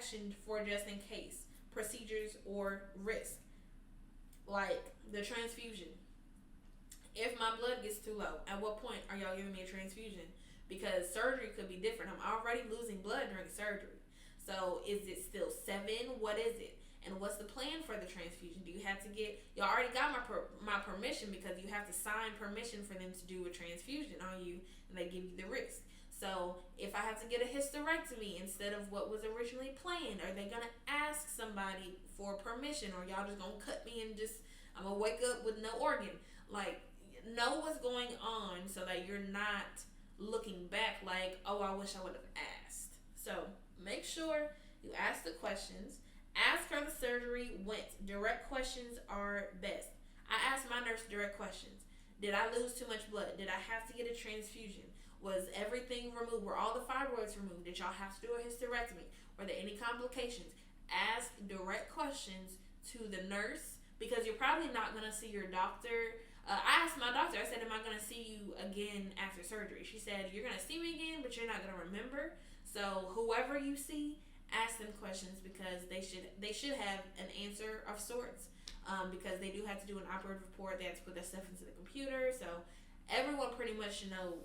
actioned for just in case procedures or risk, like the transfusion. If my blood gets too low, at what point are y'all giving me a transfusion? Because surgery could be different. I'm already losing blood during surgery. So is it still 7? What is it? And what's the plan for the transfusion? Do you have to get, y'all already got my permission, because you have to sign permission for them to do a transfusion on you, and they give you the risk. So if I have to get a hysterectomy instead of what was originally planned, are they going to ask somebody for permission, or y'all just going to cut me and just, I'm going to wake up with no organ? Like, know what's going on so that you're not looking back like, oh, I wish I would have asked. So make sure you ask the questions. Ask how the surgery went. Direct questions are best. I asked my nurse direct questions. Did I lose too much blood? Did I have to get a transfusion? Was everything removed? Were all the fibroids removed? Did y'all have to do a hysterectomy? Were there any complications? Ask direct questions to the nurse, because you're probably not going to see your doctor. I asked my doctor, I said, am I going to see you again after surgery? She said, you're going to see me again, but you're not going to remember. So whoever you see, ask them questions, because they should have an answer of sorts, because they do have to do an operative report. They have to put that stuff into the computer. So everyone pretty much should know,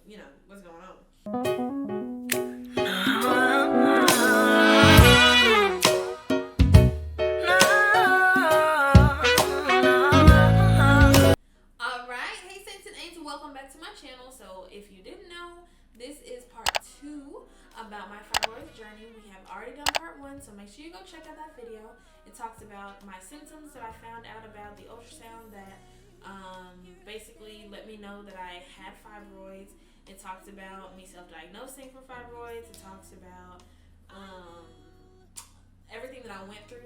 what's going on. Alright, hey Saints and Angels, welcome back to my channel. So if you didn't know, this is part 2 about my fibroids journey. We have already done part 1, so make sure you go check out that video. It talks about my symptoms that I found out about the ultrasound that basically let me know that I had fibroids. It talks about me self-diagnosing for fibroids. It talks about everything that I went through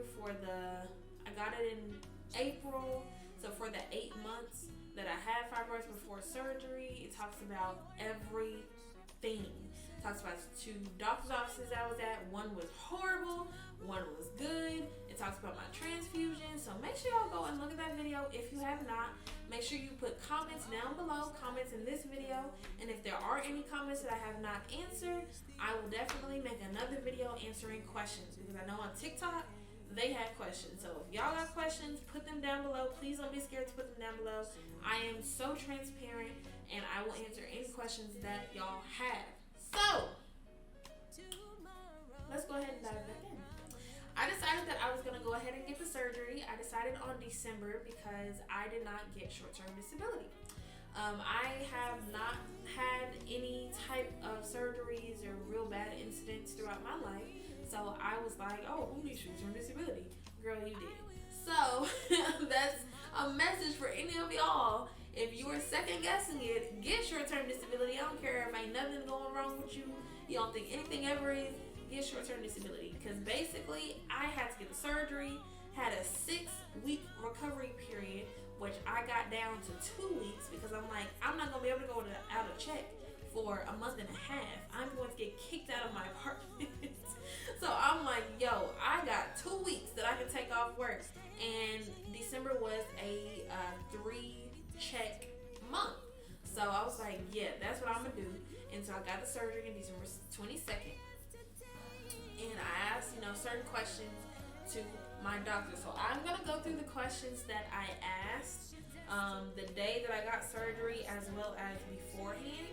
I got it in April, so for the 8 months that I had fibroids before surgery. It talks about everything. It talks about 2 doctor's offices I was at. One was horrible, one was good. It talks about my transfusion. So make sure y'all go and look at that video if you have not. Make sure you put comments down below, comments in this video. And if there are any comments that I have not answered, I will definitely make another video answering questions, because I know on TikTok, they had questions. So if y'all got questions, put them down below. Please don't be scared to put them down below. I am so transparent, and I will answer any questions that y'all have. So let's go ahead and dive back in. I decided that I was going to go ahead and get the surgery. I decided on December because I did not get short-term disability. I have not had any type of surgeries or real bad incidents throughout my life. So I was like, oh, who needs short-term disability? Girl, you did. So that's a message for any of y'all. If you are second guessing it, get short-term disability. I don't care if ain't nothing going wrong with you. You don't think anything ever is. Get short-term disability, because basically I had to get a surgery, had a 6-week recovery period, which I got down to 2 weeks, because I'm like, I'm not gonna be able to go out of check for a month and a half. I'm going to get kicked out of my apartment. So I'm like, yo, I got 2 weeks that I can take off work, and December was a 3-check month. So I was like, yeah, that's what I'm gonna do. And so I got the surgery in December 22nd. And I asked, certain questions to my doctor. So I'm going to go through the questions that I asked the day that I got surgery, as well as beforehand,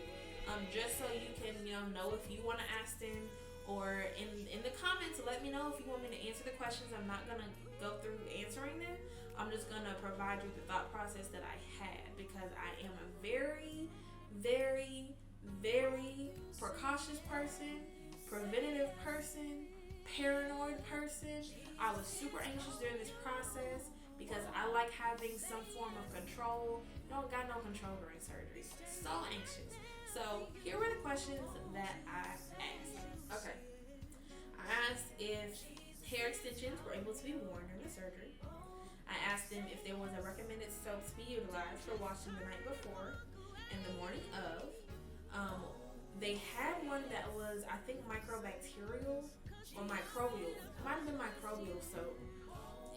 just so you can, know if you want to ask them, or in the comments, let me know if you want me to answer the questions. I'm not going to go through answering them. I'm just going to provide you the thought process that I had, because I am a very, very, very precautious person, preventative person, paranoid person. I was super anxious during this process because I like having some form of control. Don't got no control during surgery. So anxious. So here were the questions that I asked. Okay. I asked if hair extensions were able to be worn during the surgery. I asked them if there was a recommended soap to be utilized for washing the night before and the morning of. They had one that was, I think, microbacterial or microbial. It might have been microbial soap.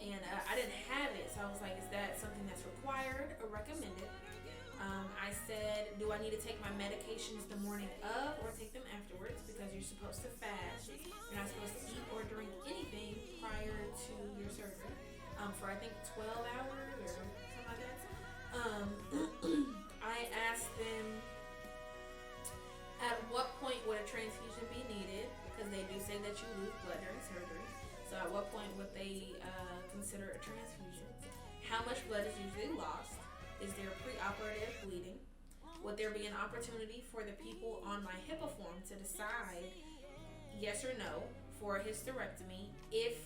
And I didn't have it, so I was like, is that something that's required or recommended? I said, do I need to take my medications the morning of or take them afterwards? Because you're supposed to fast. You're not supposed to eat or drink anything for I think 12 hours or something like that. Um, I asked them at what point would a transfusion be needed, because they do say that you lose blood during surgery. So at what point would they consider a transfusion? How much blood is usually lost? Is there preoperative bleeding? Would there be an opportunity for the people on my HIPAA form to decide yes or no for a hysterectomy if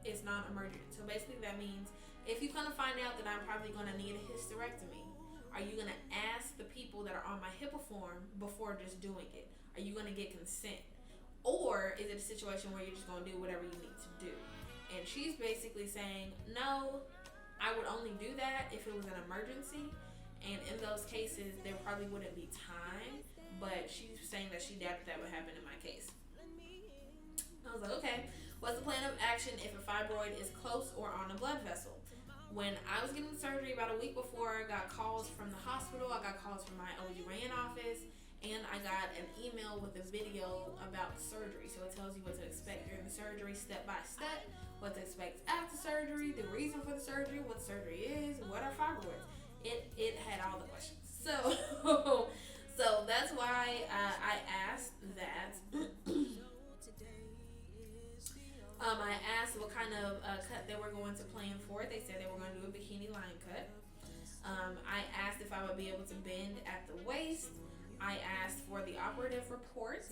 it's not emergent? So basically that means if you kind of find out that I'm probably going to need a hysterectomy, are you going to ask the people that are on my HIPAA form before just doing it? Are you going to get consent? Or is it a situation where you're just going to do whatever you need to do? And she's basically saying, no, I would only do that if it was an emergency. And in those cases, there probably wouldn't be time. But she's saying that she doubted that would happen in my case. I was like, okay, what's the plan of action if a fibroid is close or on a blood vessel? When I was getting surgery about a week before, I got calls from the hospital, I got calls from my OB-GYN office, and I got an email with a video about surgery. So it tells you what to expect during the surgery, step by step, what to expect after surgery, the reason for the surgery, what surgery is, what are fibroids. It had all the questions. So that's why I asked that. I asked what kind of cut they were going to plan for. They said they were going to do a bikini line cut. I asked if I would be able to bend at the waist. I asked for the operative report.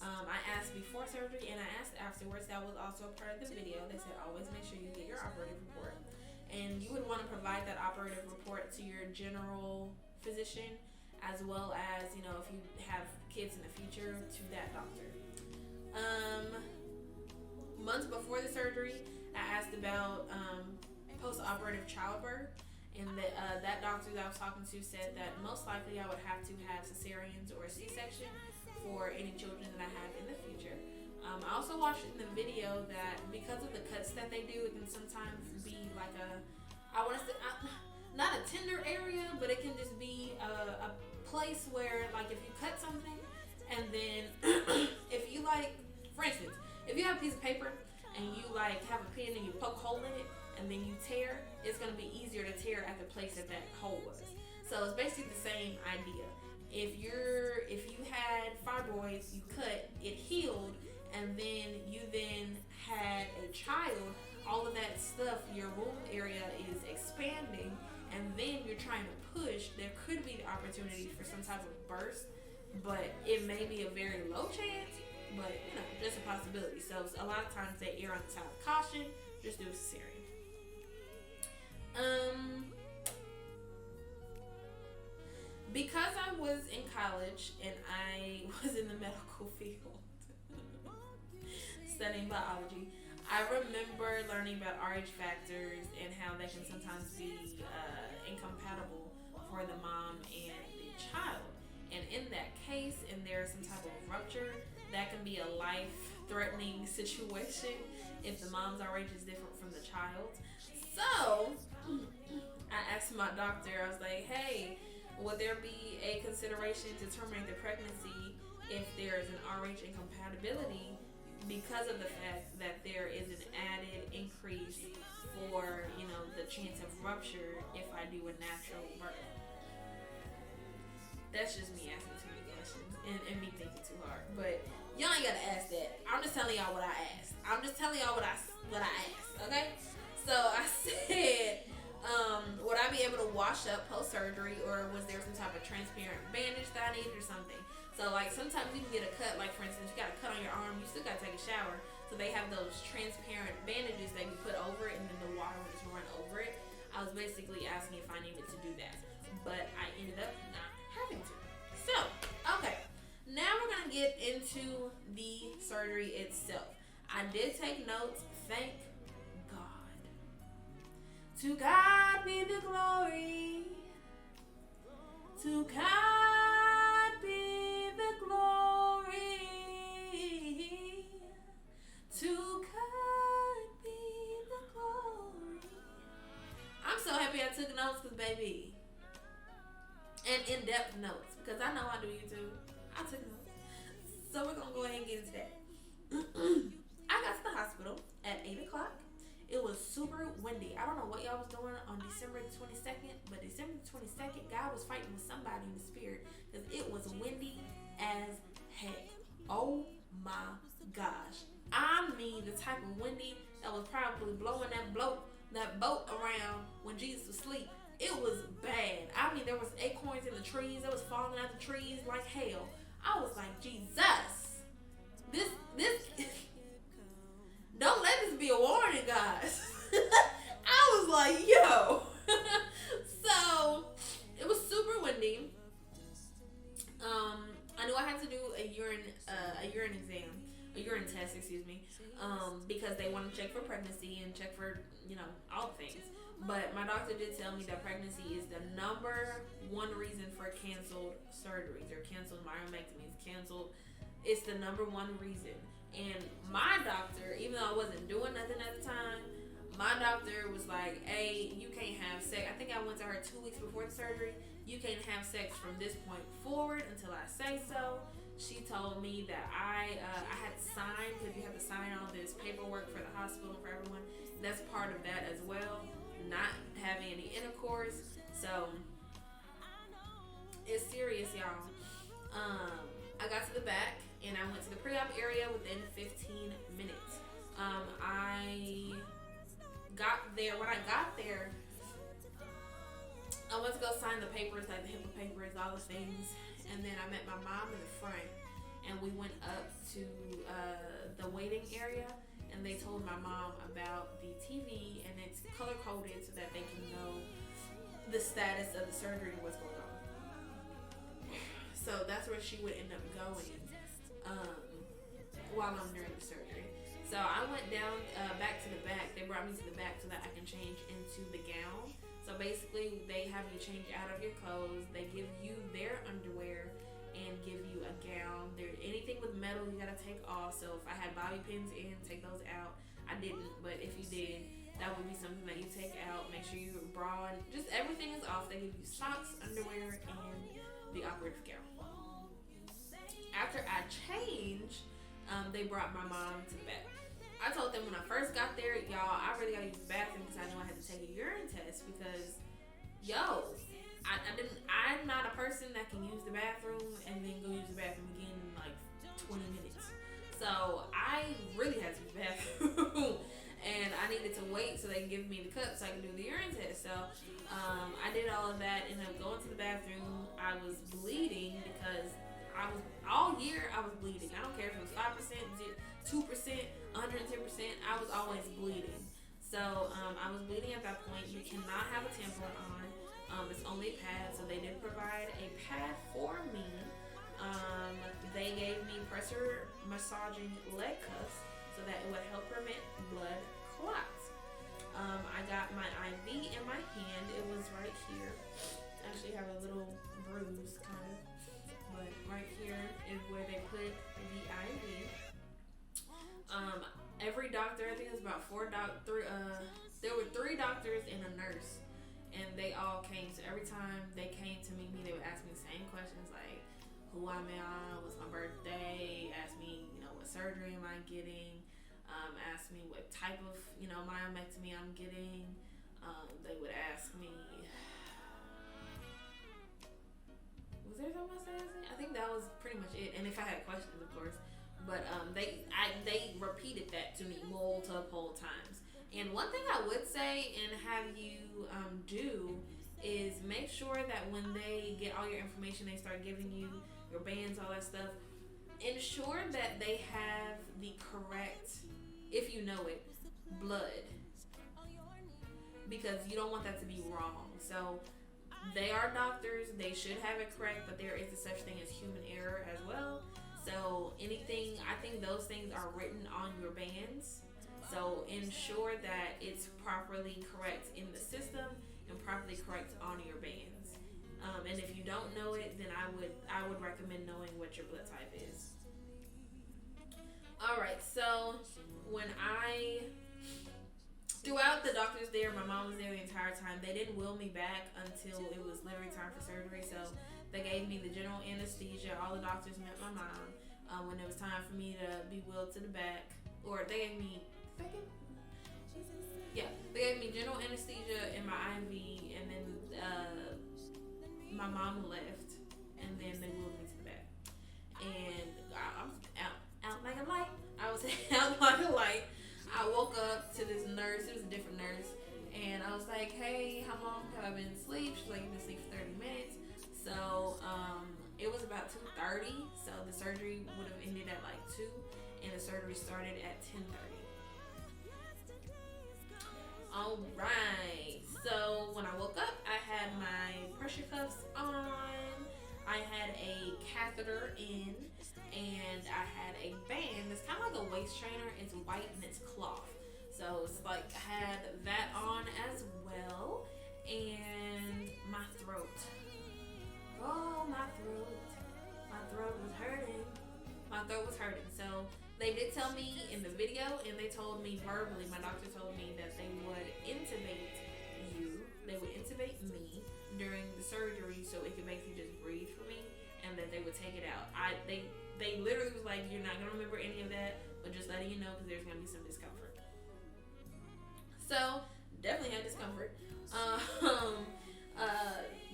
I asked before surgery and I asked afterwards. That was also a part of the video. They said always make sure you get your operative report. And you would want to provide that operative report to your general physician, as well as, if you have kids in the future, to that doctor. Months before the surgery, I asked about post-operative childbirth, and that doctor that I was talking to said that most likely I would have to have cesareans or a C-section for any children that I have in the future. I also watched in the video that because of the cuts that they do, it can sometimes be like not a tender area, but it can just be a place where, like, if you cut something and then if you, like, for instance, if you have a piece of paper and you have a pen and you poke a hole in it and then you tear, it's going to be easier to tear at the place that hole was. So it's basically the same idea. If you had fibroids, you cut, it healed, and then you had a child, all of that stuff, your womb area is expanding, and then you're trying to push, there could be the opportunity for some type of burst, but it may be a very low chance, but just a possibility. So a lot of times they err on the side of caution, just do a cesarean. Because I was in college and I was in the medical field studying biology, I remember learning about RH factors and how they can sometimes be incompatible for the mom and the child. And in that case, and there's some type of rupture, that can be a life-threatening situation if the mom's RH is different from the child's. So I asked my doctor, I was like, hey, would there be a consideration to terminate the pregnancy if there is an RH incompatibility because of the fact that there is an added increase for, the chance of rupture if I do a natural birth? That's just me asking too many questions and me thinking too hard. But y'all ain't gotta ask that. I'm just telling y'all what I asked. I'm just telling y'all what I asked, okay? So I said, would I be able to wash up post-surgery, or was there some type of transparent bandage that I needed or something? So, sometimes you can get a cut, for instance, you got a cut on your arm, you still got to take a shower. So they have those transparent bandages that you put over it and then the water will just run over it. I was basically asking if I needed to do that, but I ended up not having to. So, okay, now we're going to get into the surgery itself. I did take notes, thank God. To God be the glory. To God be the glory. To God be the glory. I'm so happy I took notes, because baby, and in-depth notes, because I know I do YouTube. I took notes. So we're going to go ahead and get into that. I got to the hospital at 8 o'clock. It was super windy. I don't know what y'all was doing on December the 22nd, but December the 22nd, God was fighting with somebody in the spirit because it was windy as heck. Oh my gosh. I mean, the type of windy that was probably blowing that boat around when Jesus was asleep. It was bad. I mean, there was acorns in the trees. It was falling out the trees like hell. I was like, Jesus, this, don't let this be a warning, guys. I was like, yo. So it was super windy. I knew I had to do a urine exam, a urine test, excuse me, because they want to check for pregnancy and check for, all the things. But my doctor did tell me that pregnancy is the number one reason for canceled surgeries or canceled myomectomies. It's the number one reason. And my doctor, even though I wasn't doing nothing at the time, my doctor was like, hey, you can't have sex. I think I went to her 2 weeks before the surgery. You can't have sex from this point forward until I say so. She told me that I had to sign, because you have to sign all this paperwork for the hospital and for everyone. That's part of that as well. Not having any intercourse. So it's serious, y'all. I got to the back and I went to the pre-op area within 15 minutes. I got there. When I got there, I went to go sign the papers, like the HIPAA papers, all the things. And then I met my mom in the front, and we went up to the waiting area, and they told my mom about the TV, and it's color coded so that they can know the status of the surgery and what's going on. So that's where she would end up going while I'm during the surgery. So I went down back to the back. They brought me to the back so that I can change into the gown. So basically, they have you change out of your clothes. They give you their underwear and give you a gown. Anything with metal, you gotta take off. So if I had bobby pins in, take those out. I didn't, but if you did, that would be something that you take out. Make sure your bra, just everything is off. They give you socks, underwear, and the operative gown. After I changed, they brought my mom to the back. I told them when I first got there, y'all, I really gotta use the bathroom because I knew I had to take a urine test because, I'm not a person that can use the bathroom and then go use the bathroom again in like 20 minutes. So I really had to use the bathroom and I needed to wait so they can give me the cup so I can do the urine test. So I did all of that, and then going to the bathroom, I was bleeding because all year I was bleeding. I don't care if it was 5%, 2%, 110%, I was always bleeding. So I was bleeding at that point. You cannot have a tampon on. It's only a pad, so they did provide a pad for me. They gave me pressure massaging leg cuffs so that it would help prevent blood clots. I got my IV in my hand. It was right here. I actually have a little bruise, kind of. But right here is where they put the IV. Every doctor, I think it was about there were 3 doctors and a nurse, and they all came. So every time they came to meet me, they would ask me the same questions like, who am I, what's my birthday, ask me, what surgery am I getting, ask me what type of, myomectomy I'm getting. They would ask me, was there something else I asked? I think that was pretty much it. And if I had questions, of course. But they repeated that to me multiple times. And one thing I would say and have you do is make sure that when they get all your information, they start giving you your bands, all that stuff, ensure that they have the correct, if you know it, blood. Because you don't want that to be wrong. So they are doctors, they should have it correct, but there is a such thing as human error as well. So anything, I think those things are written on your bands. So ensure that it's properly correct in the system and properly correct on your bands. And if you don't know it, then I would recommend knowing what your blood type is. All right, so throughout the doctors there, my mom was there the entire time. They didn't wheel me back until it was literally time for surgery. So they gave me the general anesthesia. All the doctors met my mom. When it was time for me to be wheeled to the back, or they gave me, they gave gave me general anesthesia and my IV, and then my mom left, and then they moved me to the back. And I was out like a light. I was out like a light. I woke up to this nurse. It was a different nurse. And I was like, hey, how long have I been asleep? She's like, you've been asleep for 30 minutes. So it was about 2:30. So the surgery would have ended at like 2. And the surgery started at 10:30. All right. So when I woke up, I had my pressure cuffs on. I had a catheter in, and I had a band. It's kind of like a waist trainer. It's white and it's cloth. So it's like I had that on as well. And my throat. Oh, my throat. My throat was hurting. My throat was hurting. So they did tell me in the video, and they told me verbally, my doctor told me that they would intubate you. They would intubate me during the surgery so it could basically just breathe for me, and that they would take it out. They literally was like, you're not going to remember any of that, but just letting you know because there's going to be some discomfort. So, definitely had discomfort.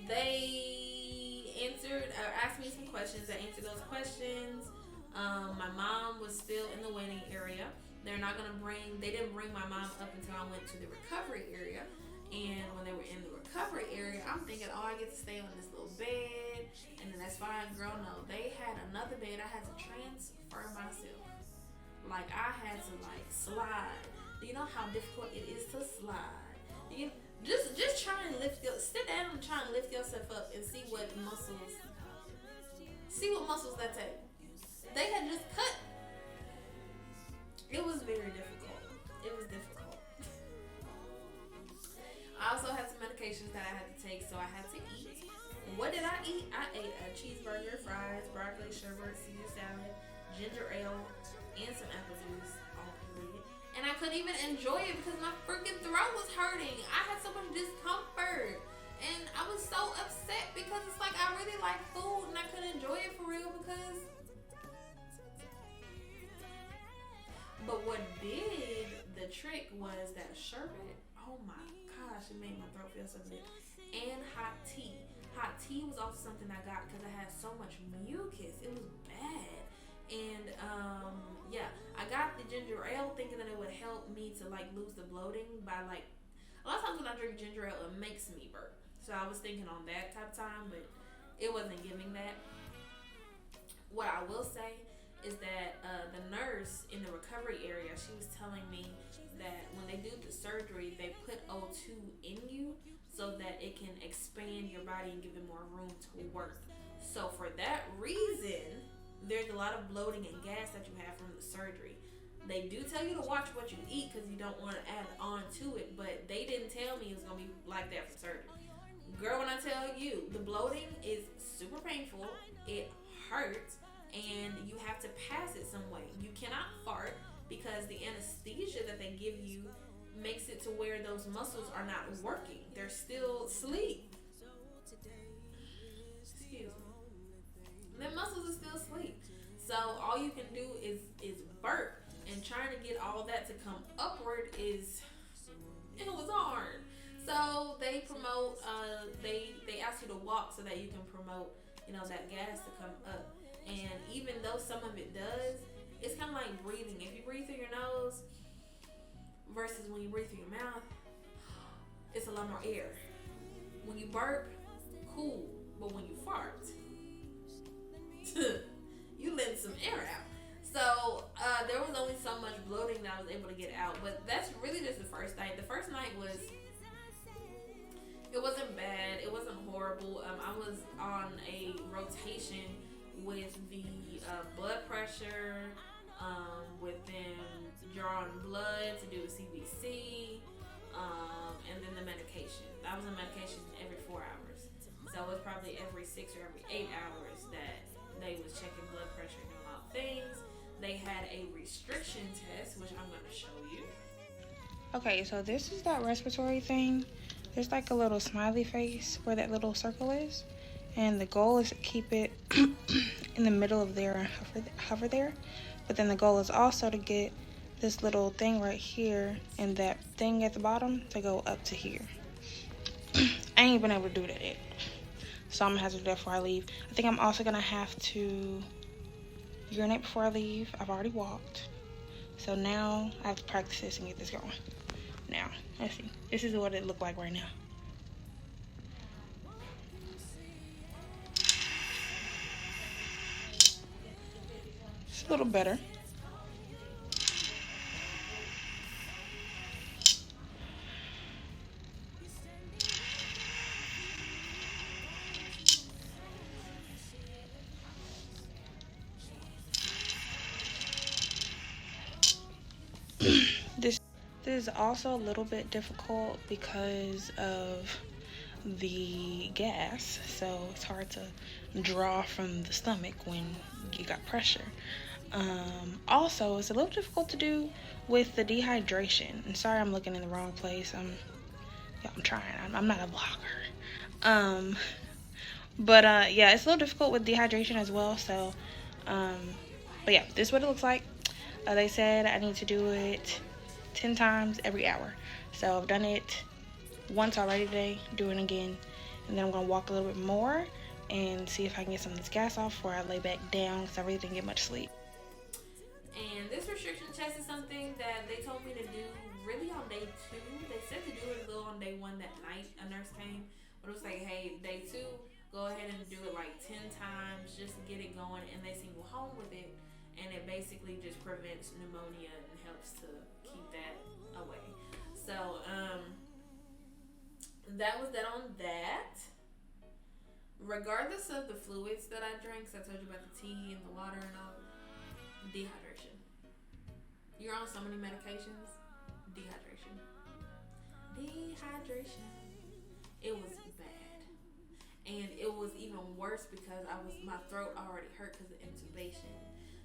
They asked me some questions. I answered those questions. My mom was still in the waiting area. They didn't bring my mom up until I went to the recovery area. And when they were in the recovery area, I'm thinking, oh, I get to stay on this little bed, and then that's fine. Girl, no, they had another bed. I had to transfer myself. Like, I had to slide. Do you know how difficult it is to slide? Just try and sit down and try and lift yourself up and see what muscles that take. They had just cut. It was very difficult. It was difficult. I also had some medications that I had to take, so I had to eat. What did I eat? I ate a cheeseburger, fries, broccoli, sherbet, Caesar salad, ginger ale, and some apple juice, all period. And I couldn't even enjoy it because my freaking throat was hurting. I had so much discomfort. And I was so upset because it's like I really like food and I couldn't enjoy it for real because... But what did the trick was that sherbet. Oh my gosh, it made my throat feel so good. And hot tea. Hot tea was also something I got because I had so much mucus. It was bad. And yeah, I got the ginger ale thinking that it would help me to lose the bloating by a lot of times when I drink ginger ale, it makes me burp. So I was thinking on that type of time, but it wasn't giving that. What I will say is that the nurse in the recovery area, she was telling me that when they do the surgery, they put O2 in you so that it can expand your body and give it more room to work. So for that reason, there's a lot of bloating and gas that you have from the surgery. They do tell you to watch what you eat because you don't want to add on to it, but they didn't tell me it was going to be like that for surgery. Girl, when I tell you, the bloating is super painful, it hurts, and you have to pass it some way. You cannot fart because the anesthesia that they give you makes it to where those muscles are not working. They're still asleep. Excuse me. Their muscles are still asleep. So all you can do is burp, and trying to get all that to come upward it was hard. So they promote, they ask you to walk so that you can promote, that gas to come up. And even though some of it does, it's kind of like breathing. If you breathe through your nose versus when you breathe through your mouth, it's a lot more air. When you burp, cool. But when you fart, you let some air out. So there was only so much bloating that I was able to get out. But that's really just the first night. The first night it wasn't bad. It wasn't horrible. I was on a rotation with the blood pressure, with them drawing blood to do a CBC, and then the medication. I was on medication every 4 hours. So it was probably every 6 or every 8 hours that they was checking blood pressure and doing all things. They had a restriction test, which I'm going to show you. Okay, so this is that respiratory thing. There's like a little smiley face where that little circle is. And the goal is to keep it in the middle of there and hover there. But then the goal is also to get this little thing right here and that thing at the bottom to go up to here. I ain't been able to do that yet, so I'm gonna have to do that before I leave. I think I'm also gonna have to urinate before I leave. I've already walked, so now I have to practice this and get this going. Now, let's see. This is what it looked like right now. It's a little better. This is also a little bit difficult because of the gas, so it's hard to draw from the stomach when you got pressure. Also, it's a little difficult to do with the dehydration. And sorry, I'm looking in the wrong place. I'm trying. I'm not a vlogger. But yeah, it's a little difficult with dehydration as well. So, but yeah, this is what it looks like. They said I need to do it 10 times every hour. So I've done it once already today, do it again, and then I'm gonna walk a little bit more and see if I can get some of this gas off before I lay back down because I really didn't get much sleep. And this restriction test is something that they told me to do really on day 2. They said to do it a little on day 1 that night. A nurse came, but it was like, hey, day 2, go ahead and do it like 10 times just to get it going, and they send you home with it, and it basically just prevents pneumonia and helps to keep that away. So, that was that on that. Regardless of the fluids that I drank, because I told you about the tea and the water and all, dehydration. You're on so many medications. Dehydration. It was bad. And it was even worse because my throat already hurt because of intubation.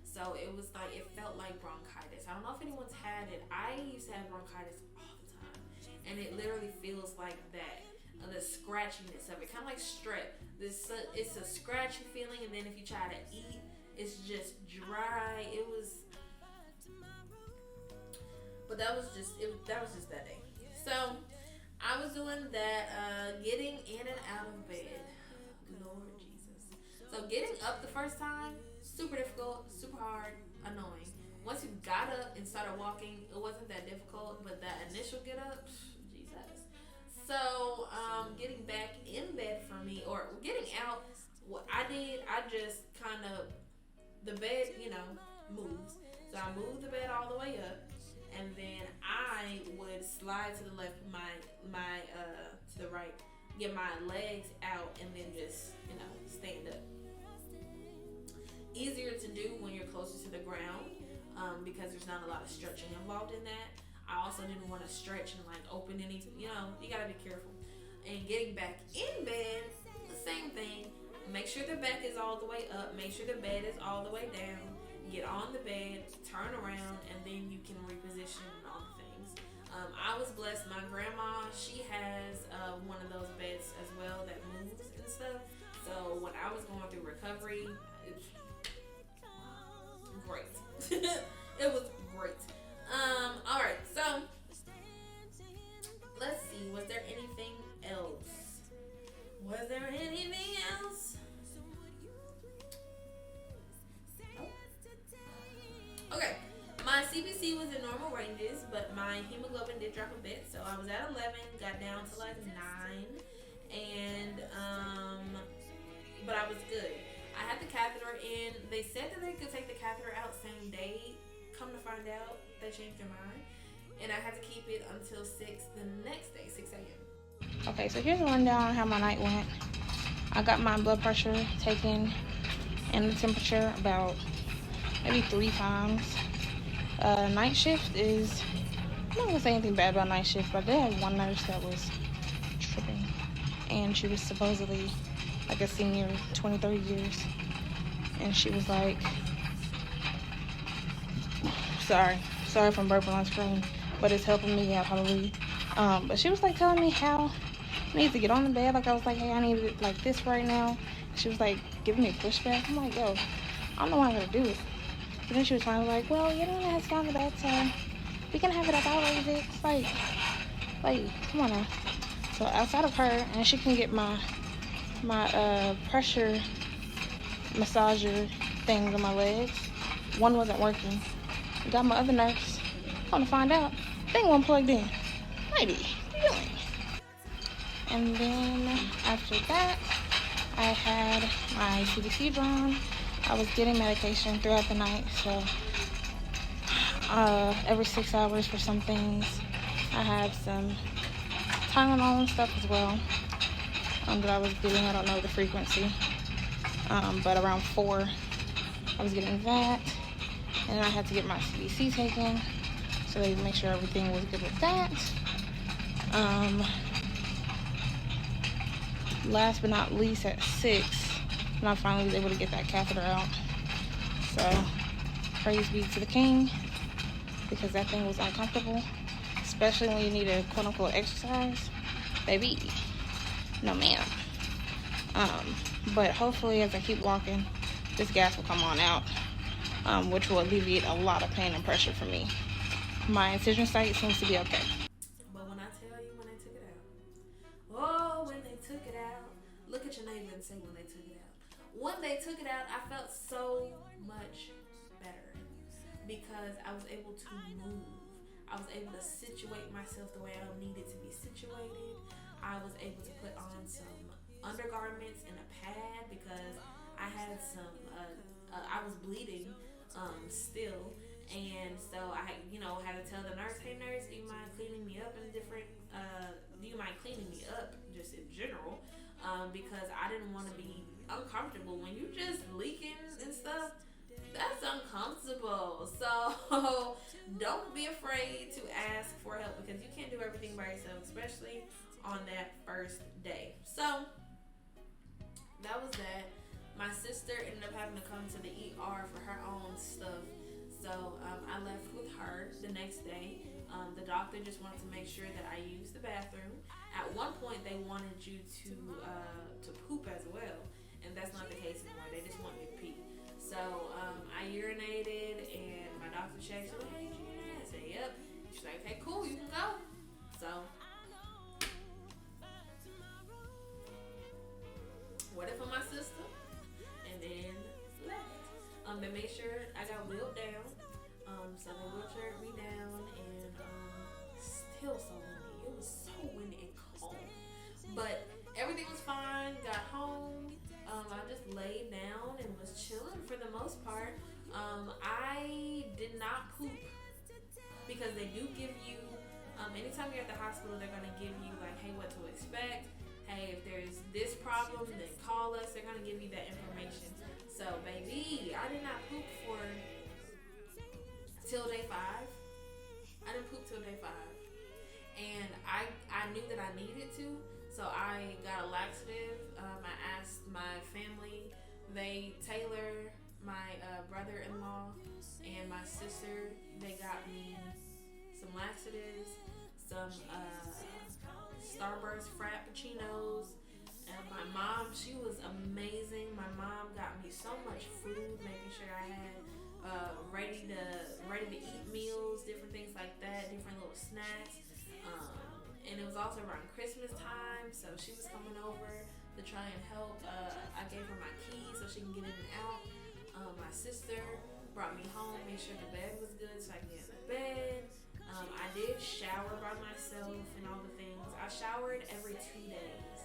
So it was like, it felt like bronchitis. I don't know if anyone's had it. I used to have bronchitis all the time. And it literally feels like that. The scratchiness of it. Kind of like strep. It's a scratchy feeling, and then if you try to eat, it's just dry. But that was just that day. So I was doing that, getting in and out of bed. Lord Jesus. So getting up the first time, super difficult, super hard, annoying. Once you got up and started walking, it wasn't that difficult, but that initial get up, Jesus. So getting back in bed for me, or getting out, what I did, I just kind of, the bed, moves. So I moved the bed all the way up, and then I would slide to the left, my to the right, get my legs out, and then just, stand up. Easier to do when you're closer to the ground, because there's not a lot of stretching involved in that. I also didn't want to stretch and open any, you gotta be careful. And getting back in bed, the same thing. Make sure the back is all the way up. Make sure the bed is all the way down. Get on the bed, turn around, and then you can reposition all the things. I was blessed. My grandma, she has one of those beds as well that moves and stuff. So when I was going through recovery, it's great. It was great. Alright, so let's see, was there anything else? Oh. Okay, my CBC was in normal ranges, but my hemoglobin did drop a bit, so I was at 11, got down to 9, and but I was good. I had the catheter in. They said that they could take the catheter out same day. Come to find out, they changed their mind, and I had to keep it until 6 the next day, 6 a.m. Okay, so here's a rundown on how my night went. I got my blood pressure taken and the temperature about maybe 3 times. Night shift is, I'm not gonna say anything bad about night shift, but I did have one nurse that was tripping, and she was supposedly like a senior, 20, 30 years, and she was like, sorry if I'm burping on screen, but it's helping me out, hallelujah. But she was like telling me how I need to get on the bed. Like I was like, hey, I need it like this right now. She was like giving me pushback. I'm like, yo, I don't know how I'm gonna do it. But then she was finally like, well, you know, it's down the bed, so we can have it up. I'll raise it. Like, come on now. So outside of her, and she can get my pressure massager things on my legs. One wasn't working. Got my other nurse. Come to find out, thing wasn't plugged in. Lady, what are you doing? And then after that, I had my CBC drawn. I was getting medication throughout the night, so every 6 hours for some things. I had some Tylenol and stuff as well that I was getting. I don't know the frequency, but around 4, I was getting that. And I had to get my CBC taken, so they make sure everything was good with that. Last but not least, at 6, and I finally was able to get that catheter out. So, praise be to the King, because that thing was uncomfortable, especially when you need a quote-unquote exercise. Baby, no ma'am. But hopefully as I keep walking, this gas will come on out, which will alleviate a lot of pain and pressure for me. My incision site seems to be okay. But when I tell you when they took it out, oh, when they took it out, look at your neighbor and say when they took it out. When they took it out, I felt so much better because I was able to move. I was able to situate myself the way I needed to be situated. I was able to put on some undergarments and a pad because I had some, I was bleeding still. And so I, had to tell the nurse, hey nurse, do you mind cleaning me up in different, do you mind cleaning me up just in general? Because I didn't want to be uncomfortable. When you just leaking and stuff, that's uncomfortable. So don't be afraid to ask for help because you can't do everything by yourself, especially on that first day. So that was that. My sister ended up having to come to the ER for her own stuff. So I left with her the next day. The doctor just wanted to make sure that I used the bathroom. At one point, they wanted you to poop as well, and that's not the case anymore. They just want you to pee. So I urinated, and my doctor checked. She's like, "Hey, did you urinate?" I said, "Yep." She's like, "Okay, cool, you can go." So waited for my sister, and then left. They made sure I got wheeled down. So they wheelchaired me down, and still so windy. It was so windy and cold, but everything was fine. Got home. I just laid down and was chilling for the most part. I did not poop because they do give you. Anytime you're at the hospital, they're gonna give you like, hey, what to expect. Hey, if there's this problem, then call us. They're gonna give you that information. So, baby, I did not poop for till day 5. I didn't poop till day 5, and I knew that I needed to, so I got a laxative. I asked my family. They Taylor, my brother-in-law, and my sister. They got me some laxatives, some Starburst Frappuccinos. And my mom, she was amazing. My mom got me so much food, making sure I had ready to eat meals, different things like that, different little snacks. And it was also around Christmas time, so she was coming over to try and help. I gave her my keys so she can get in and out. My sister brought me home, made sure the bed was good so I can get in the bed. I did shower by myself and all the things. I showered every 2 days.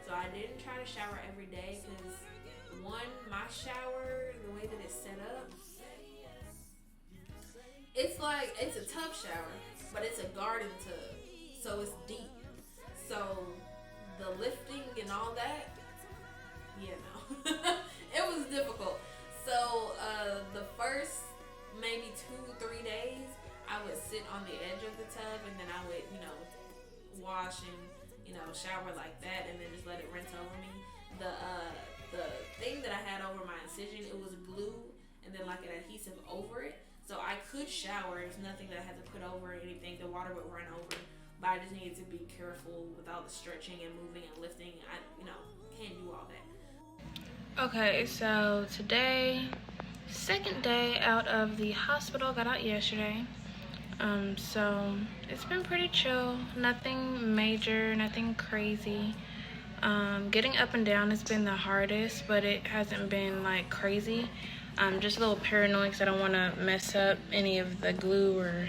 So I didn't try to shower every day because, one, my shower, the way that it's set up, it's a tub shower, but it's a garden tub. So it's deep. So the lifting and all that, no. It was difficult. So the first maybe 2-3 days, I would sit on the edge of the tub and then I would, wash and shower like that, and then just let it rinse over me. The thing that I had over my incision, it was glue and then like an adhesive over it, so I could shower. There's nothing that I had to put over anything. The water would run over, but I just needed to be careful with all the stretching and moving and lifting. I can't do all that. Okay, so today Second day out of the hospital, got out yesterday. So it's been pretty chill. Nothing major, nothing crazy. Getting up and down has been the hardest, but it hasn't been like crazy. Just a little paranoid because I don't want to mess up any of the glue or,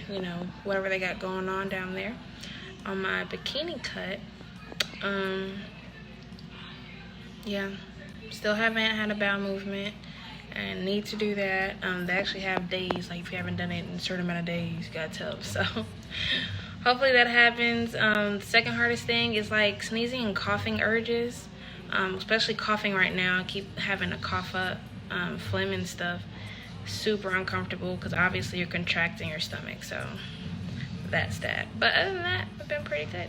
whatever they got going on down there. On my bikini cut, yeah, still haven't had a bowel movement and need to do that. They actually have days, like if you haven't done it in a certain amount of days, you gotta tell them. So hopefully that happens. The second hardest thing is like sneezing and coughing urges, especially coughing right now. I keep having to cough up phlegm and stuff. Super uncomfortable because obviously you're contracting your stomach, so that's that. But other than that, I've been pretty good.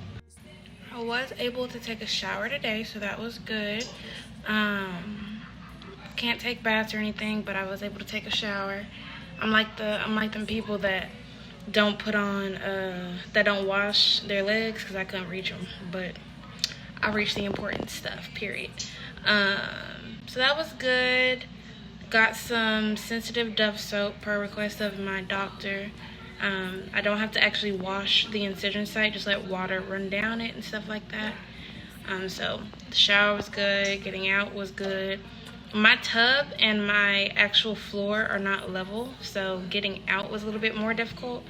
I was able to take a shower today, so that was good. Can't take baths or anything, but I was able to take a shower. I'm like them people that don't put on that don't wash their legs because I couldn't reach them, but I reached the important stuff. Period. So that was good. Got some sensitive Dove soap per request of my doctor. I don't have to actually wash the incision site, just let water run down it and stuff like that. So the shower was good, getting out was good. My tub and my actual floor are not level, so getting out was a little bit more difficult.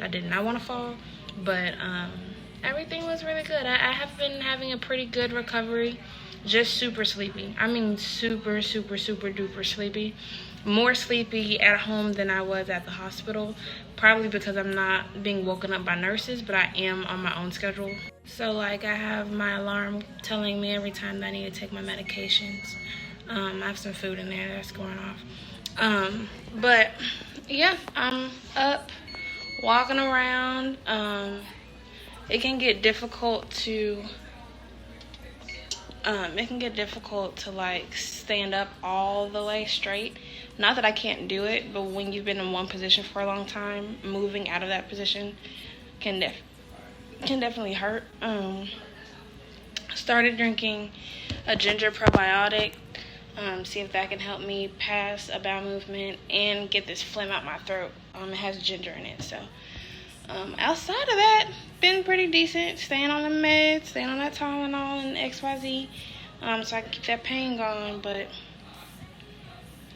I did not want to fall, but everything was really good. I have been having a pretty good recovery. Just super sleepy. I mean super, super, super duper sleepy. More sleepy at home than I was at the hospital. Probably because I'm not being woken up by nurses, but I am on my own schedule. So like I have my alarm telling me every time that I need to take my medications. I have some food in there that's going off. But yeah, I'm up, walking around. It can get difficult to like stand up all the way straight. Not that I can't do it, but when you've been in one position for a long time, moving out of that position can definitely hurt. Started drinking a ginger probiotic. See if that can help me pass a bowel movement and get this phlegm out my throat. It has ginger in it, so outside of that, been pretty decent. Staying on the meds, staying on that Tylenol and XYZ, so I can keep that pain going. But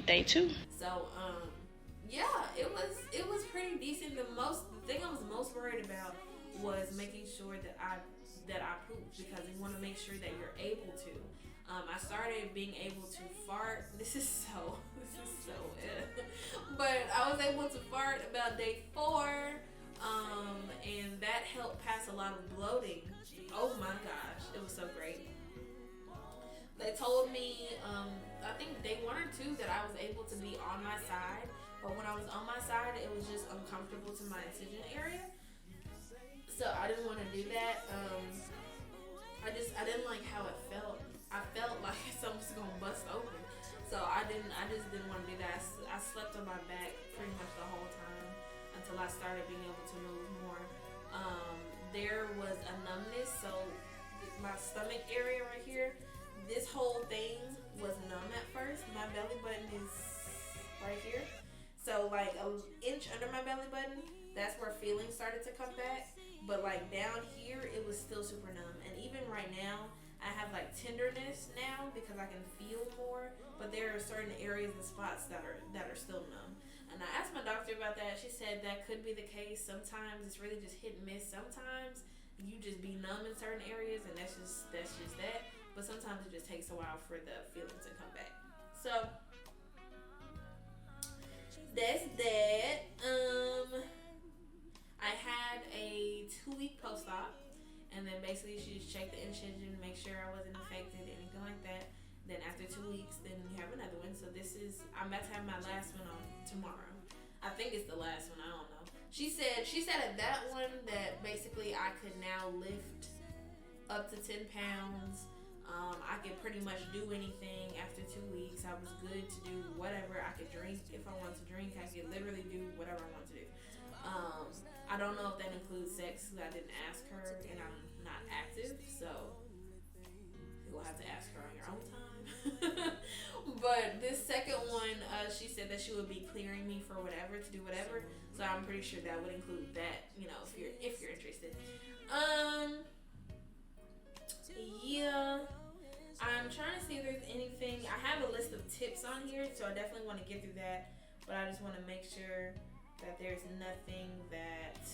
day 2. So, yeah, it was pretty decent. The thing I was most worried about was making sure that I pooped, because you want to make sure that you're able to. I started being able to fart. This is so but I was able to fart about day 4. And that helped pass a lot of bloating. Oh my gosh, it was so great. They told me, I think day 1 or 2, that I was able to be on my side, but when I was on my side, it was just uncomfortable to my incision area. So I didn't want to do that. I didn't like how it felt. I felt like something's gonna bust open. So I just didn't want to do that. I slept on my back pretty much the whole time until I started being able to move more. There was a numbness, so my stomach area right here, this whole thing was numb at first. My belly button is right here. So like an inch under my belly button, that's where feelings started to come back. But like down here, it was still super numb. And even right now, I have like tenderness now because I can feel more. But there are certain areas and spots that are still numb. And I asked my doctor about that. She said that could be the case. Sometimes it's really just hit and miss. Sometimes you just be numb in certain areas, and that's just that. But sometimes it just takes a while for the feeling to come back. So that's that. I had a 2-week post-op, and then basically she just checked the incision, make sure I wasn't infected, anything like that. Then after 2 weeks, then you have another one. So I'm about to have my last one on tomorrow. I think it's the last one. I don't know. She said at that one that basically I could now lift up to 10 pounds. I could pretty much do anything after 2 weeks. I was good to do whatever. I could drink if I want to drink. I could literally do whatever I want to do. I don't know if that includes sex, because I didn't ask her, and I'm not active, so you'll have to ask her on your own time. But this second one, she said that she would be clearing me for whatever to do whatever. So I'm pretty sure that would include that. If you're interested. Yeah. I'm trying to see if there's anything. I have a list of tips on here, so I definitely want to get through that. But I just want to make sure that there's nothing that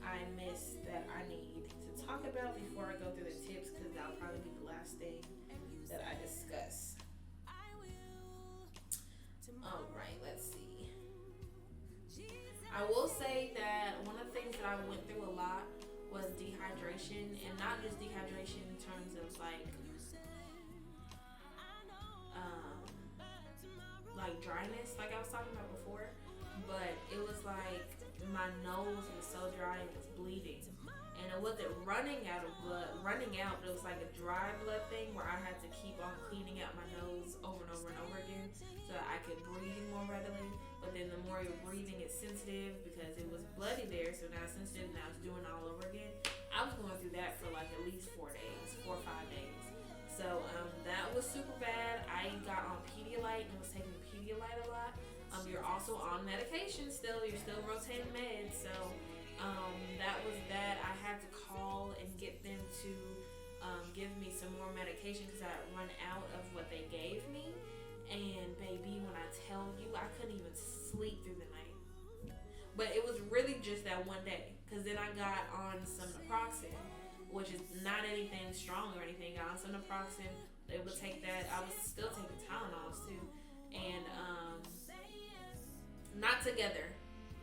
I missed that I need to talk about before I go through the tips, because that'll probably be the last thing that I discuss. Alright, let's see. I will say that one of the things that I went through a lot was dehydration, and not just dehydration in terms of like dryness, like I was talking about before, but it was like my nose was so dry and it was bleeding, and it wasn't running out, but it was like a dry blood thing where I had to keep on cleaning out my nose over and over and over again so that I could breathe more readily. But then the more you're breathing, it's sensitive because it was bloody there, so now it's sensitive, and now it's doing it all over again. I was going through that for like at least 4 or 5 days. So that was super bad. I got on Pedialyte and was taking Pedialyte a lot. You're also on medication still. You're still rotating meds. So that was that. I had to call and get them to give me some more medication because I had run out of what they gave me. And baby, when I tell you, I couldn't even sleep through the night. But it was really just that one day, because then I got on some naproxen, which is not anything strong or anything. I got on some naproxen, able to take that. I was still taking Tylenols too, and not together.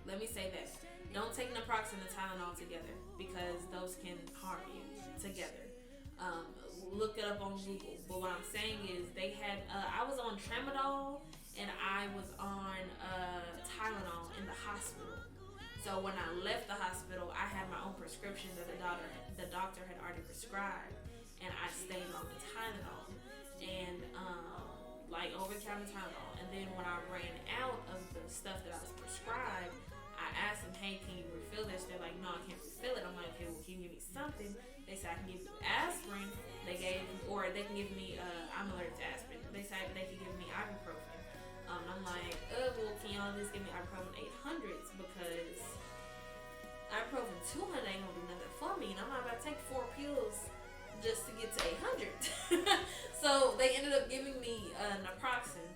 Let me say that. Don't take naproxen and Tylenol together, because those can harm you together. Look it up on Google. But what I'm saying is they had, I was on Tramadol and I was on Tylenol in the hospital. So when I left the hospital, I had my own prescription that the doctor had already prescribed, and I stayed on the Tylenol and like over-the-counter Tylenol. And then when I ran out of the stuff that I was prescribed, I asked them, hey, can you refill this? They're like, no, I can't refill it. I'm like, okay, well, can you give me something? They said, I can give you aspirin. They can give me, I'm allergic to aspirin. They said they could give me ibuprofen. I'm like, well, can y'all just give me ibuprofen 800s? Because ibuprofen 200 ain't gonna do nothing for me, and I'm not about to take 4 pills just to get to 800. So they ended up giving me naproxen,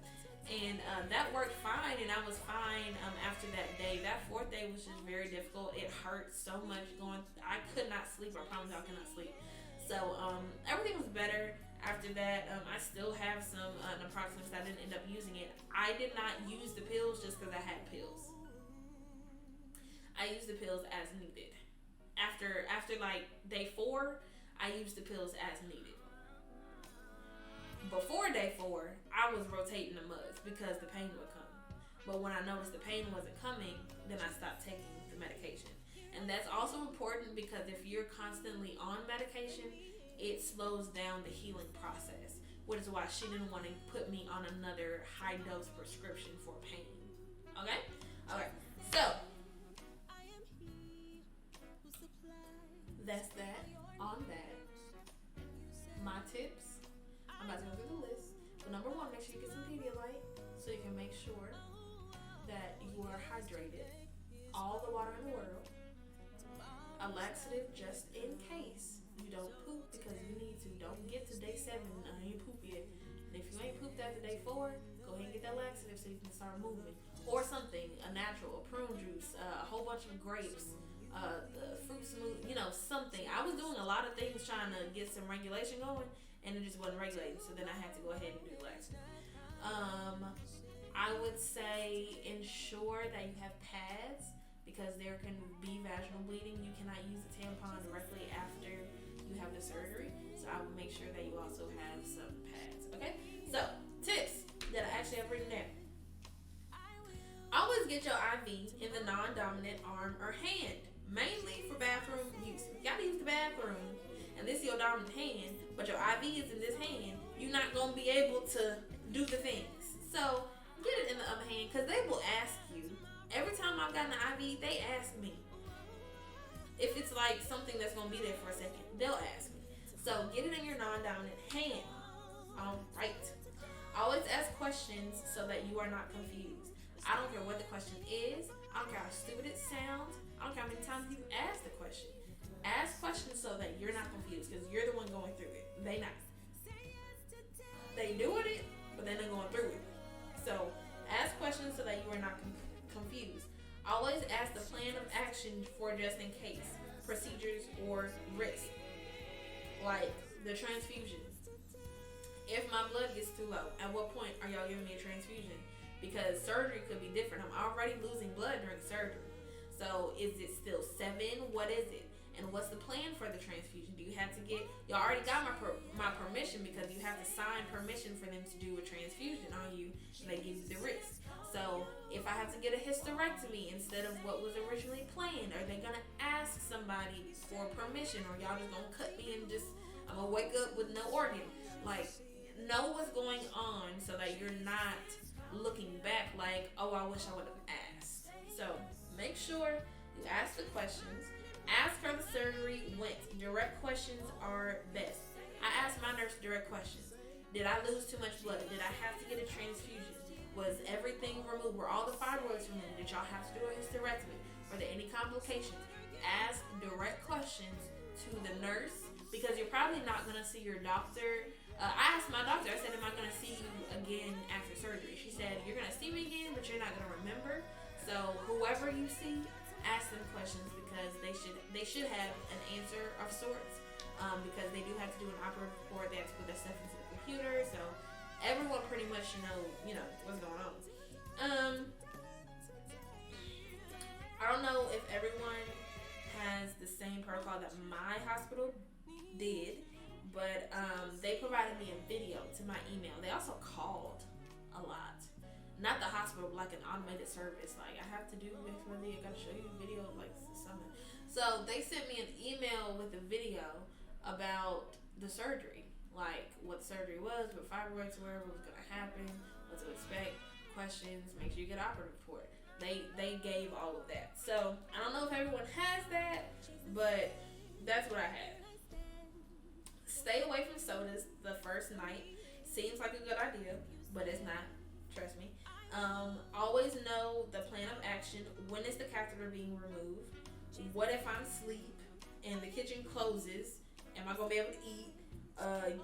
and that worked fine, and I was fine after that day. That 4th day was just very difficult. It hurt so much I could not sleep. I promise I could not sleep. So everything was better after that. I still have some naproxen because I didn't end up using it. I did not use the pills just because I had pills. I used the pills as needed. After like day 4, I used the pills as needed. Before day 4, I was rotating the meds because the pain would come. But when I noticed the pain wasn't coming, then I stopped taking the medication. And that's also important because if you're constantly on medication, it slows down the healing process, which is why she didn't want to put me on another high dose prescription for pain. Okay? Okay. So that's that on that. My tips. I'm about to go through the list. But number 1, make sure you get some Pedialyte so you can make sure that you are hydrated. All the water in the world. A laxative just in case you don't poop, because you need to. Don't get to day 7 and you poop yet. And if you ain't pooped after day 4, go ahead and get that laxative so you can start moving. Or something, a natural, a prune juice, a whole bunch of grapes, the fruit smoothie, something. I was doing a lot of things trying to get some regulation going, and it just wasn't regulating. So then I had to go ahead and do the laxative. I would say ensure that you have pads, because there can be vaginal bleeding. You cannot use a tampon directly after you have the surgery. So I would make sure that you also have some pads. Okay? So, tips that I actually have written down. Always get your IV in the non-dominant arm or hand, mainly for bathroom use. If you gotta use the bathroom, and this is your dominant hand, but your IV is in this hand, you're not gonna be able to do the things. So, get it in the other hand, because they will ask you. Every time I've gotten an IV, they ask me. If it's like something that's going to be there for a second, they'll ask me. So get it in your non-dominant hand. All right. Always ask questions so that you are not confused. I don't care what the question is. I don't care how stupid it sounds. I don't care how many times you ask the question. Ask questions so that you're not confused because you're the one going through it. They not. They doing it, but they're not going through it. So ask questions so that you are not confused. Always ask the plan of action for just in case, procedures, or risk. Like the transfusion. If my blood gets too low, at what point are y'all giving me a transfusion? Because surgery could be different. I'm already losing blood during surgery. So is it still 7? What is it? And what's the plan for the transfusion? Do you have to get, y'all already got my permission because you have to sign permission for them to do a transfusion on you and they give you the risk. So if I have to get a hysterectomy instead of what was originally planned, are they gonna ask somebody for permission or y'all just gonna cut me and just, I'm gonna wake up with no organ? Like, know what's going on so that you're not looking back like, oh, I wish I would have asked. So make sure you ask the questions. Ask how the surgery went. Direct questions are best. I asked my nurse direct questions. Did I lose too much blood? Did I have to get a transfusion? Was everything removed? Were all the fibroids removed? Did y'all have to do a hysterectomy? Were there any complications? Ask direct questions to the nurse because you're probably not going to see your doctor. I asked my doctor, I said, am I going to see you again after surgery? She said, you're going to see me again, but you're not going to remember. So whoever you see, ask them questions because they should have an answer of sorts because they do have to do an operative report. They have to put their stuff into the computer. So everyone pretty much should know, what's going on. I don't know if everyone has the same protocol that my hospital did, but they provided me a video to my email. They also called a lot. Not the hospital, but like an automated service. Like, I have to do this for me. I gotta show you a video of like something. So they sent me an email with a video about the surgery. Like, what the surgery was, what fibroids were, what was gonna happen, what to expect, questions, make sure you get an operative report. They gave all of that. So I don't know if everyone has that, but that's what I had. Stay away from sodas the first night. Seems like a good idea, but it's not. Trust me. Always know the plan of action. When is the catheter being removed? What if I'm asleep and the kitchen closes? Am I going to be able to eat?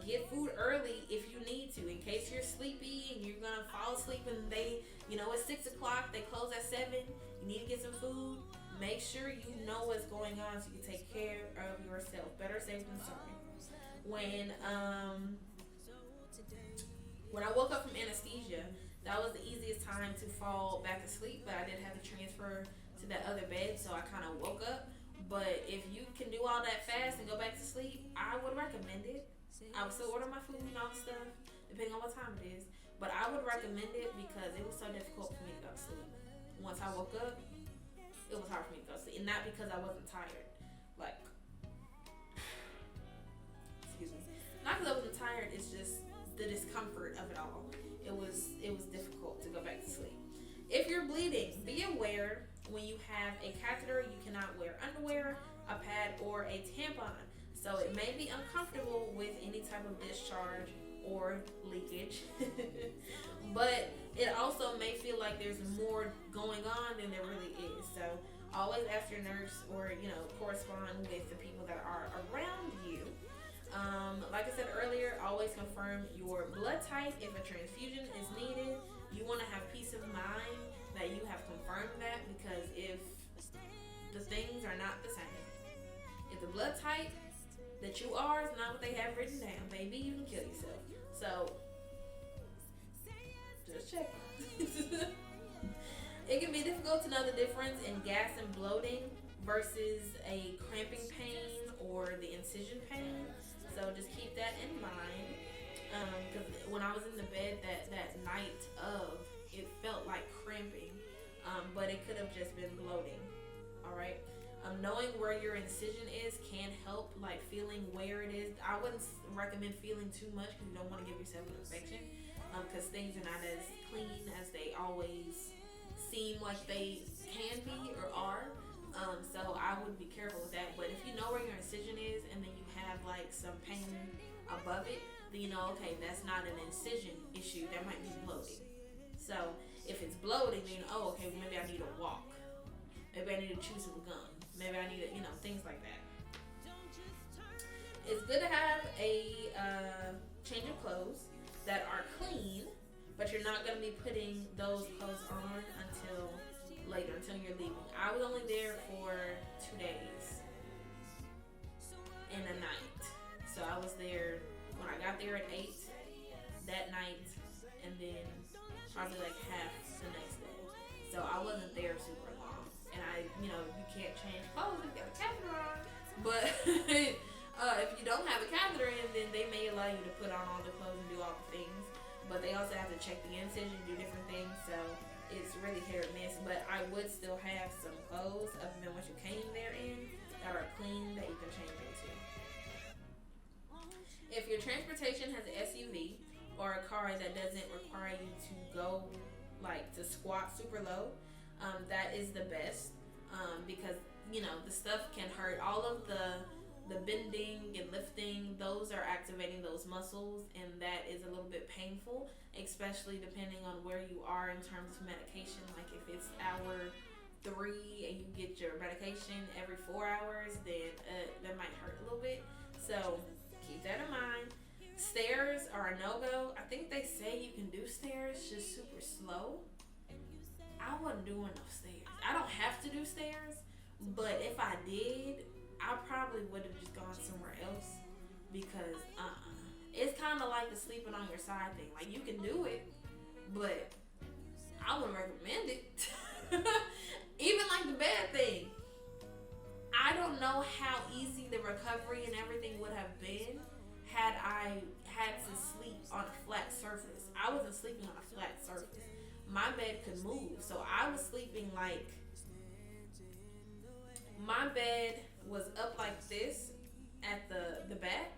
Get food early if you need to. In case you're sleepy and you're going to fall asleep and it's 6 o'clock, they close at 7. You need to get some food. Make sure you know what's going on so you can take care of yourself. Better safe than sorry. When I woke up from anesthesia, that was the easiest time to fall back asleep, but I did have to transfer to that other bed, so I kind of woke up. But if you can do all that fast and go back to sleep, I would recommend it. I would still order my food and all the stuff, depending on what time it is. But I would recommend it because it was so difficult for me to go to sleep. Once I woke up, it was hard for me to go to sleep. And not because I wasn't tired. Like, excuse me. Not because I wasn't tired, it's just the discomfort of it all. It was difficult to go back to sleep. If you're bleeding, be aware when you have a catheter, you cannot wear underwear, a pad, or a tampon. So it may be uncomfortable with any type of discharge or leakage. But it also may feel like there's more going on than there really is. So always ask your nurse or, correspond with the people that are around you. Like I said earlier, always confirm your blood type if a transfusion is needed. You want to have peace of mind that you have confirmed that, because if the things are not the same, if the blood type that you are is not what they have written down, baby, you can kill yourself. So just check. It can be difficult to know the difference in gas and bloating versus a cramping pain or the incision pain. So just keep that in mind. Because when I was in the bed that night it felt like cramping, but it could have just been bloating. All right. Knowing where your incision is can help, like feeling where it is. I wouldn't recommend feeling too much because you don't want to give yourself an infection, because things are not as clean as they always seem like they can be or are. So I would be careful with that. But if you know where your incision is and then you have like some pain above it, then you know, okay, that's not an incision issue. That might be bloating. So if it's bloating, then oh, okay, well, maybe I need to walk. Maybe I need to chew some gum. Maybe I need to, things like that. It's good to have a change of clothes that are clean, but you're not going to be putting those clothes on until later, until you're leaving. I was only there for 2 days and a night. So I was there when I got there at 8 that night, and then probably like half the next day. So I wasn't there super long. And you can't change clothes if you got a catheter on. But if you don't have a catheter in, then they may allow you to put on all the clothes and do all the things. But they also have to check the incision, do different things. So it's really hit or miss. But I would still have some clothes other than what you came there in that are clean that you can change into. If your transportation has an SUV or a car that doesn't require you to go, like, to squat super low, that is the best, because, the stuff can hurt. All of the bending and lifting, those are activating those muscles, and that is a little bit painful, especially depending on where you are in terms of medication. Like, if it's hour 3 and you get your medication every 4 hours, then that might hurt a little bit. So keep that in mind. Stairs are a no-go. I think they say you can do stairs just super slow. I wasn't doing no stairs. I don't have to do stairs, but if I did, I probably would have just gone somewhere else, because it's kind of like the sleeping on your side thing. Like, you can do it, but I wouldn't recommend it. Even like the bed thing. I don't know how easy the recovery and everything would have been had I had to sleep on a flat surface. I wasn't sleeping on a flat surface. My bed could move, so I was sleeping like, my bed was up like this at the back,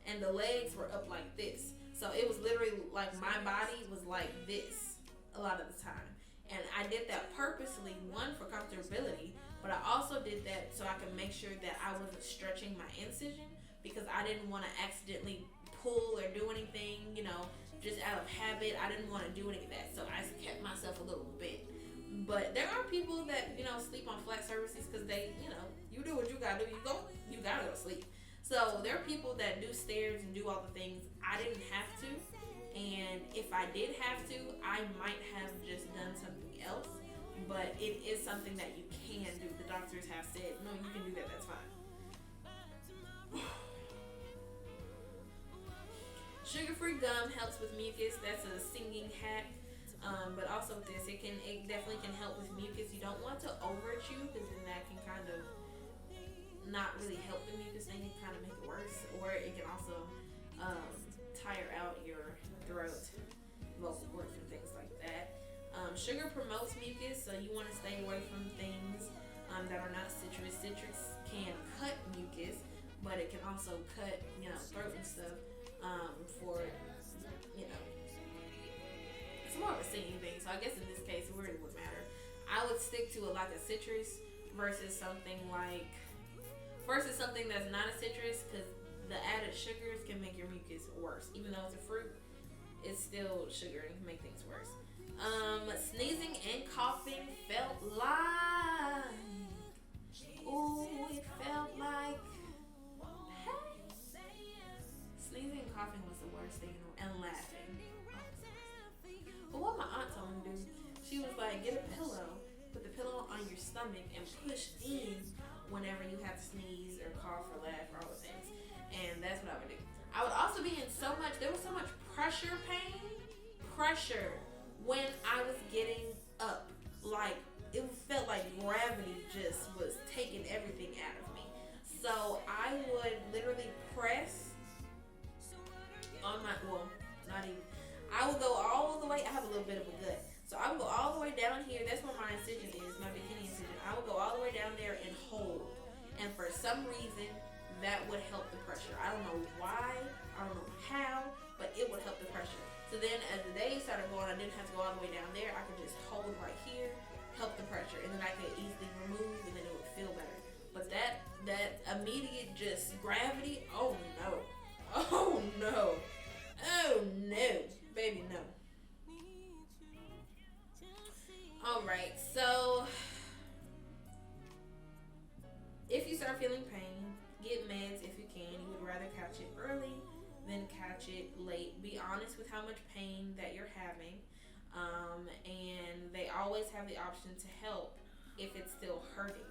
and the legs were up like this. So it was literally like my body was like this a lot of the time. And I did that purposely, one, for comfortability, but I also did that so I could make sure that I wasn't stretching my incision, because I didn't want to accidentally pull or do anything, just out of habit. I didn't want to do any of that, so I kept myself a little bit. But there are people that, sleep on flat surfaces because they, you do what you gotta do. You gotta go to sleep. So there are people that do stairs and do all the things. I didn't have to. And if I did have to, I might have just done something else. But it is something that you can do. The doctors have said, no, you can do that. That's fine. Sugar-free gum helps with mucus. That's a singing hack. But also with this, it definitely can help with mucus. You don't want to over-chew, because then that can kind of not really help the mucus thing. It kind of make it worse. Or it can also tire out your throat, vocal cords, and things like that. Sugar promotes mucus, so you want to stay away from things that are not citrus. Citrus can cut mucus, but it can also cut, throat and stuff for, it's more of a singing thing. So I guess in this case, it really wouldn't matter. I would stick to a citrus versus something that's not a citrus, because the added sugars can make your mucus worse. Even though it's a fruit, it's still sugar and can make things worse. Sneezing and coughing felt like, it felt like, sneezing and coughing was the worst thing, and laughing. But what my aunt told me to do, she was like, get a pillow, put the pillow on your stomach, and push in whenever you have to sneeze or cough or laugh or all the things. And that's what I would do. I would also be in there was so much pressure when I was getting up. Like, it felt like gravity just was taking everything out of me. So I would literally press on my, not even, I would go all the way, I have a little bit of a gut. So I would go all the way down here, that's where my incision is, my bikini incision. I would go all the way down there and hold. And for some reason, that would help the pressure. I don't know why, I don't know how, but it would help the pressure. So then as the days started going, I didn't have to go all the way down there. I could just hold right here, help the pressure, and then I could easily remove, and then it would feel better. But that immediate just gravity, oh no. No, baby, no. All right, so if you start feeling pain, get meds if you can. You would rather catch it early than catch it late. Be honest with how much pain that you're having. And they always have the option to help if it's still hurting.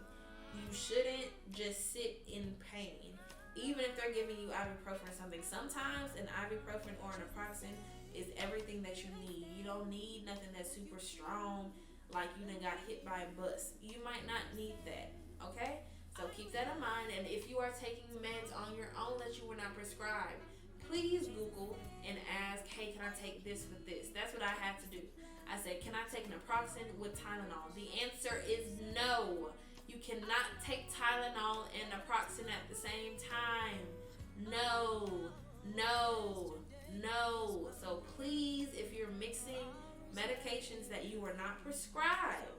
You shouldn't just sit in pain. Even if they're giving you ibuprofen or something. Sometimes an ibuprofen or an naproxen is everything that you need. You don't need nothing that's super strong, like you done got hit by a bus. You might not need that, okay? So keep that in mind. And if you are taking meds on your own that you were not prescribed, please Google and ask, hey, can I take this with this? That's what I had to do. I said, can I take naproxen with Tylenol? The answer is no. You cannot take Tylenol and naproxen at the same time. No, no, no. So please, if you're mixing medications that you are not prescribed,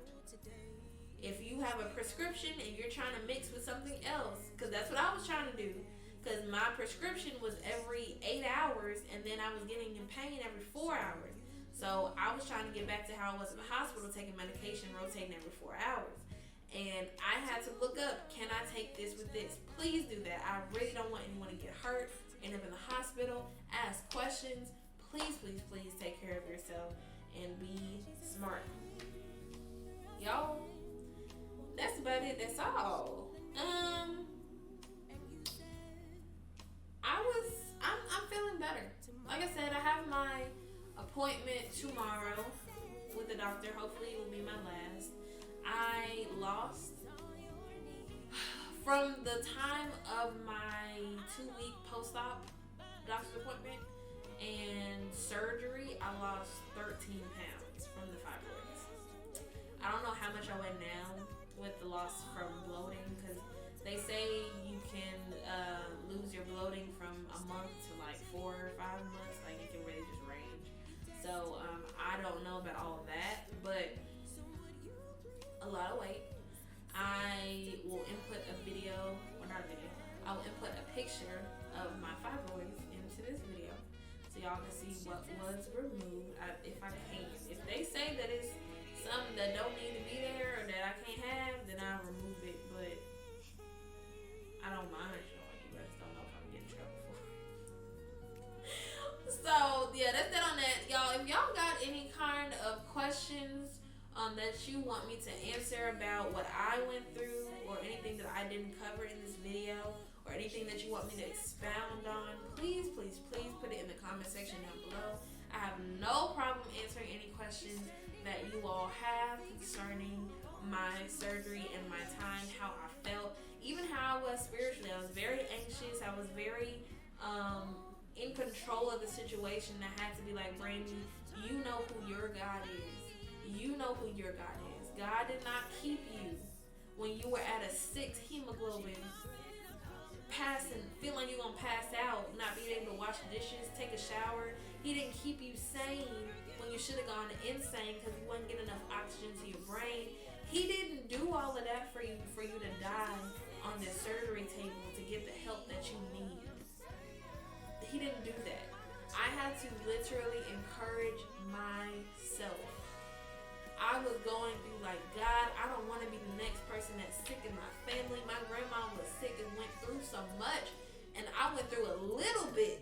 if you have a prescription and you're trying to mix with something else, because that's what I was trying to do, because my prescription was every 8 hours and then I was getting in pain every 4 hours. So I was trying to get back to how I was in the hospital, taking medication, rotating every 4 hours. And I had to look up, can I take this with this? Please do that. I really don't want anyone to get hurt, end up in the hospital, ask questions. Please, please, please take care of yourself and be smart. Y'all, that's about it. That's all. I'm feeling better. Like I said, I have my appointment tomorrow with the doctor. Hopefully it will be my last. I lost from the time of my 2-week post-op doctor's appointment and surgery. I lost 13 pounds from the fibroids. I don't know how much I weigh now with the loss from bloating, because they say you can lose your bloating from a month to like 4 or 5 months. Like it can really just range. So I don't know about all of that, but a lot of weight. I will input a video, or not a video, I will input a picture of my fibroids into this video so y'all can see what was removed, if I can. If they say that it's something that don't need to be there or that I can't have, then I'll remove it, but I don't mind showing you. I just don't know if I'm getting in trouble for it. So yeah, that's it on that. Y'all, if y'all got any kind of questions that you want me to answer about what I went through, or anything that I didn't cover in this video, or anything that you want me to expound on, please, please, please put it in the comment section down below. I have no problem answering any questions that you all have concerning my surgery and my time, how I felt, even how I was spiritually. I was very anxious. I was very in control of the situation. I had to be like, Brandy, you know who your God is. You know who your God is. God did not keep you when you were at a 6 hemoglobin, passing, feeling you're going to pass out, not being able to wash dishes, take a shower. He didn't keep you sane when you should have gone insane because you wasn't getting enough oxygen to your brain. He didn't do all of that for you to die on this surgery table to get the help that you need. He didn't do that. I had to literally encourage myself. I was going through like, God, I don't want to be the next person that's sick in my family. My grandma was sick and went through so much, and I went through a little bit.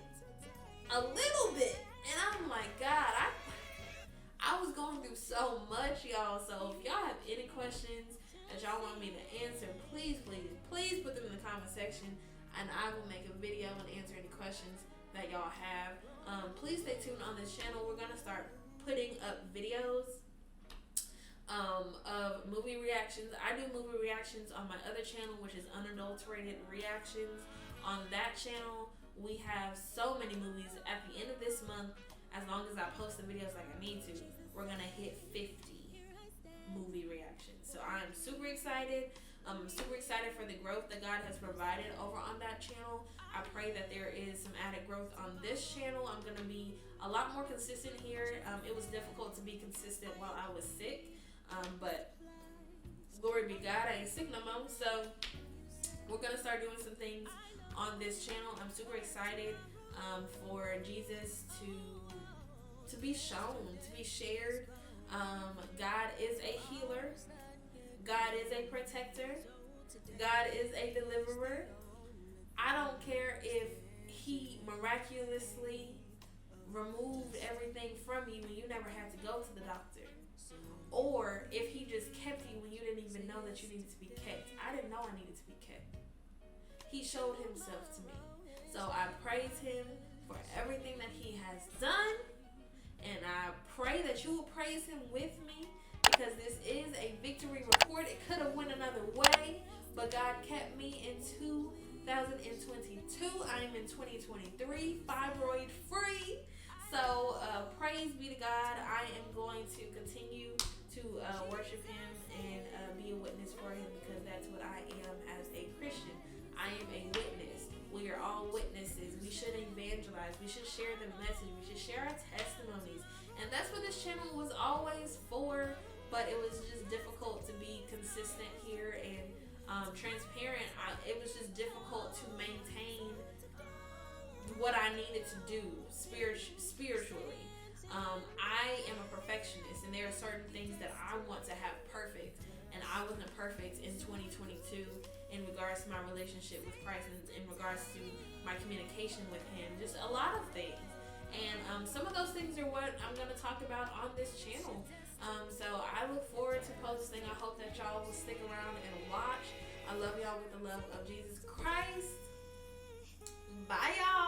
And I'm like, God, I was going through so much, y'all. So if y'all have any questions that y'all want me to answer, please, please, please put them in the comment section, and I will make a video and answer any questions that y'all have. Please stay tuned on this channel. We're gonna start putting up videos of movie reactions. I do movie reactions on my other channel, which is Unadulterated Reactions. On that channel, we have so many movies. At the end of this month, as long as I post the videos like I need to, we're gonna hit 50 movie reactions. So I'm super excited. I'm super excited for the growth that God has provided over on that channel. I pray that there is some added growth on this channel. I'm gonna be a lot more consistent here. It was difficult to be consistent while I was sick. But glory be God, I ain't sick no more. So we're gonna start doing some things on this channel. I'm super excited for Jesus to to be shown, to be shared. God is a healer. God is a protector. God is a deliverer. I don't care if He miraculously removed everything from you and you never had to go to the doctor. Or if He just kept you when you didn't even know that you needed to be kept. I didn't know I needed to be kept. He showed Himself to me. So I praise Him for everything that He has done. And I pray that you will praise Him with me, because this is a victory report. It could have went another way, but God kept me in 2022. I am in 2023, fibroid free. So praise be to God. I am going to continue to worship Him and be a witness for Him, because that's what I am as a Christian. I am a witness. We are all witnesses. We should evangelize. We should share the message. We should share our testimonies. And that's what this channel was always for, but it was just difficult to be consistent here and transparent. It was just difficult to maintain what I needed to do spiritually. I am a perfectionist, and there are certain things that I want to have perfect, and I wasn't perfect in 2022 in regards to my relationship with Christ, and in regards to my communication with Him, just a lot of things. And some of those things are what I'm going to talk about on this channel. So I look forward to posting. I hope that y'all will stick around and watch. I love y'all with the love of Jesus Christ. Bye, y'all.